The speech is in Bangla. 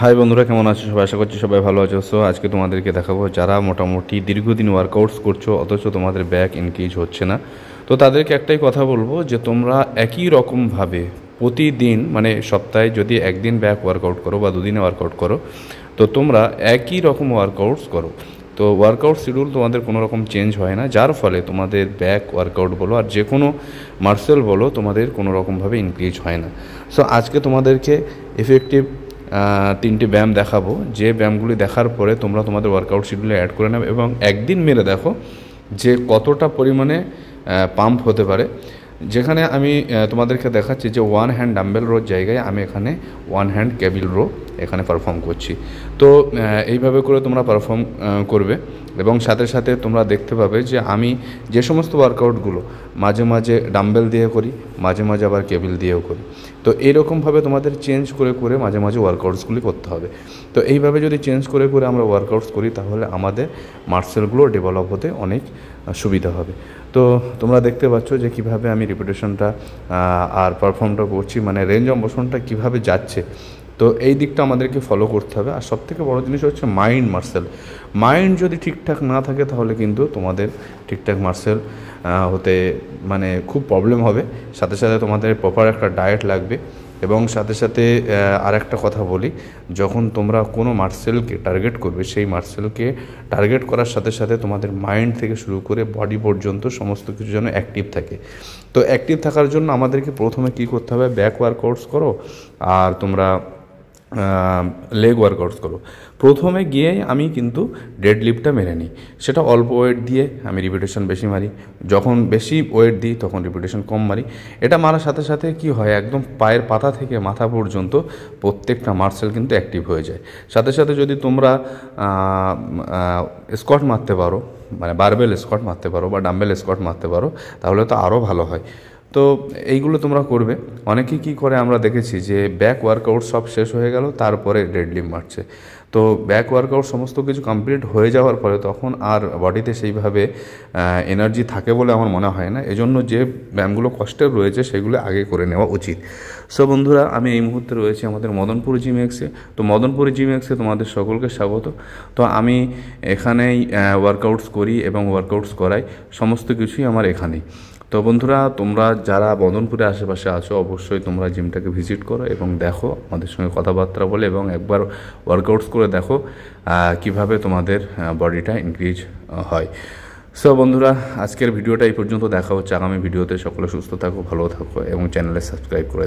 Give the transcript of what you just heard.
হাই বন্ধুরা, কেমন আছো সবাই? আশা করছি সবাই ভালো আছো। সো আজকে তোমাদেরকে দেখাবো যারা মোটামুটি দীর্ঘদিন ওয়ার্কআউটস করছো অথচ তোমাদের ব্যাক এনগেজ হচ্ছে না। তো তাদেরকে একটাই কথা বলবো যে তোমরা একই রকমভাবে প্রতিদিন, মানে সপ্তাহে যদি একদিন ব্যাক ওয়ার্কআউট করো বা দুদিনে ওয়ার্কআউট করো, তো তোমরা একই রকম ওয়ার্কআউটস করো। তো ওয়ার্কআউট শিডিউল তোমাদের কোনো রকম চেঞ্জ হয় না, যার ফলে তোমাদের ব্যাক ওয়ার্কআউট বলো আর যে কোনো মার্সেল বলো তোমাদের কোনো রকমভাবে ইনক্রিজ হয় না। সো আজকে তোমাদেরকে এফেক্টিভ তিনটি ব্যায়াম দেখাবো, যে ব্যায়ামগুলি দেখার পরে তোমরা তোমাদের ওয়ার্কআউট শিডিউলে অ্যাড করে নেবে এবং একদিন মেরে দেখো যে কতটা পরিমাণে পাম্প হতে পারে। যেখানে আমি তোমাদেরকে দেখাচ্ছি যে ওয়ান হ্যান্ড ডাম্বেল রোর জায়গায় আমি এখানে ওয়ান হ্যান্ড কেবিল রো এখানে পারফর্ম করছি। তো এইভাবে করে তোমরা পারফর্ম করবে এবং সাথে সাথে তোমরা দেখতে পাবে যে আমি যে সমস্ত ওয়ার্কআউটগুলো মাঝে মাঝে ডাম্বেল দিয়ে করি, মাঝে মাঝে আবার কেবিল দিয়েও করি। তো এইরকমভাবে তোমাদের চেঞ্জ করে করে মাঝে মাঝে ওয়ার্কআউটসগুলি করতে হবে। তো এইভাবে যদি চেঞ্জ করে করে আমরা ওয়ার্কআউটস করি তাহলে আমাদের মাসেলগুলো ডেভেলপ হতে অনেক সুবিধা হবে। তো তোমরা দেখতে পাচ্ছ যে কীভাবে আমি রিপিটেশনটা আর পারফর্মটা করছি, মানে রেঞ্জ অফ মোশনটা কীভাবে যাচ্ছে। তো এই দিকটা আমাদেরকে ফলো করতে হবে। আর সবথেকে বড় জিনিস হচ্ছে মাইন্ড মার্সেল। মাইন্ড যদি ঠিকঠাক না থাকে তাহলে কিন্তু তোমাদের ঠিকঠাক মার্সেল হতে মানে খুব প্রবলেম হবে। সাথে সাথে তোমাদের প্রপার একটা ডায়েট লাগবে এবং সাথে সাথে আর একটা কথা বলি, যখন তোমরা কোনো মার্সেলকে টার্গেট করবে সেই মার্সেলকে টার্গেট করার সাথে সাথে তোমাদের মাইন্ড থেকে শুরু করে বডি পর্যন্ত সমস্ত কিছু যেন অ্যাক্টিভ থাকে। তো অ্যাক্টিভ থাকার জন্য আমাদেরকে প্রথমে কী করতে হবে, ব্যাক ওয়ার্কআউটস করো আর তোমরা লেগ ওয়ার্কআউটস করো। প্রথমে গিয়ে আমি কিন্তু ডেড লিফটটা মেরে নিই, সেটা অল্প ওয়েট দিয়ে আমি রিপিটেশন বেশি মারি। যখন বেশি ওয়েট দিই তখন রিপিটেশন কম মারি। এটা মারার সাথে সাথে কি হয়, একদম পায়ের পাতা থেকে মাথা পর্যন্ত প্রত্যেকটা মাসেল কিন্তু অ্যাক্টিভ হয়ে যায়। সাথে সাথে যদি তোমরা স্কোয়াট মারতে পারো, মানে বারবেল স্কোয়াট মারতে পারো বা ডাম্বেল স্কোয়াট মারতে পারো, তাহলে তো আরও ভালো হয়। তো এইগুলো তোমরা করবে। অনেকেই কী করে আমরা দেখেছি যে ব্যাক ওয়ার্কআউট সব শেষ হয়ে গেল তারপরে ডেডলিফট মারছে। তো ব্যাক ওয়ার্কআউট সমস্ত কিছু কমপ্লিট হয়ে যাওয়ার পরে তখন আর বডিতে সেইভাবে এনার্জি থাকে বলে আমার মনে হয় না। এজন্য যে ব্যায়ামগুলো কষ্টের রয়েছে সেগুলো আগে করে নেওয়া উচিত। সো বন্ধুরা, আমি এই মুহূর্তে রয়েছি আমাদের মদনপুর জিম এক্সে। তো মদনপুর জিম এক্সে তোমাদের সকলকে স্বাগত। তো আমি এখানেই ওয়ার্কআউটস করি এবং ওয়ার্কআউটস করাই, সমস্ত কিছুই আমার এখানেই। তো বন্ধুরা, তোমরা যারা মদনপুরে আশেপাশে আছো অবশ্যই তোমরা জিমটাকে ভিজিট করো এবং দেখো, আমাদের সঙ্গে কথাবার্তা বলে এবং একবার ওয়ার্কআউটস করে দেখো কিভাবে তোমাদের বডিটা ইনক্রিজ হয়। সো বন্ধুরা, আজকের ভিডিওটা এই পর্যন্ত। দেখা হচ্ছে আগামী ভিডিওতে। সকলে সুস্থ থাকো, ভালো থাকো এবং চ্যানেলে সাবস্ক্রাইব করে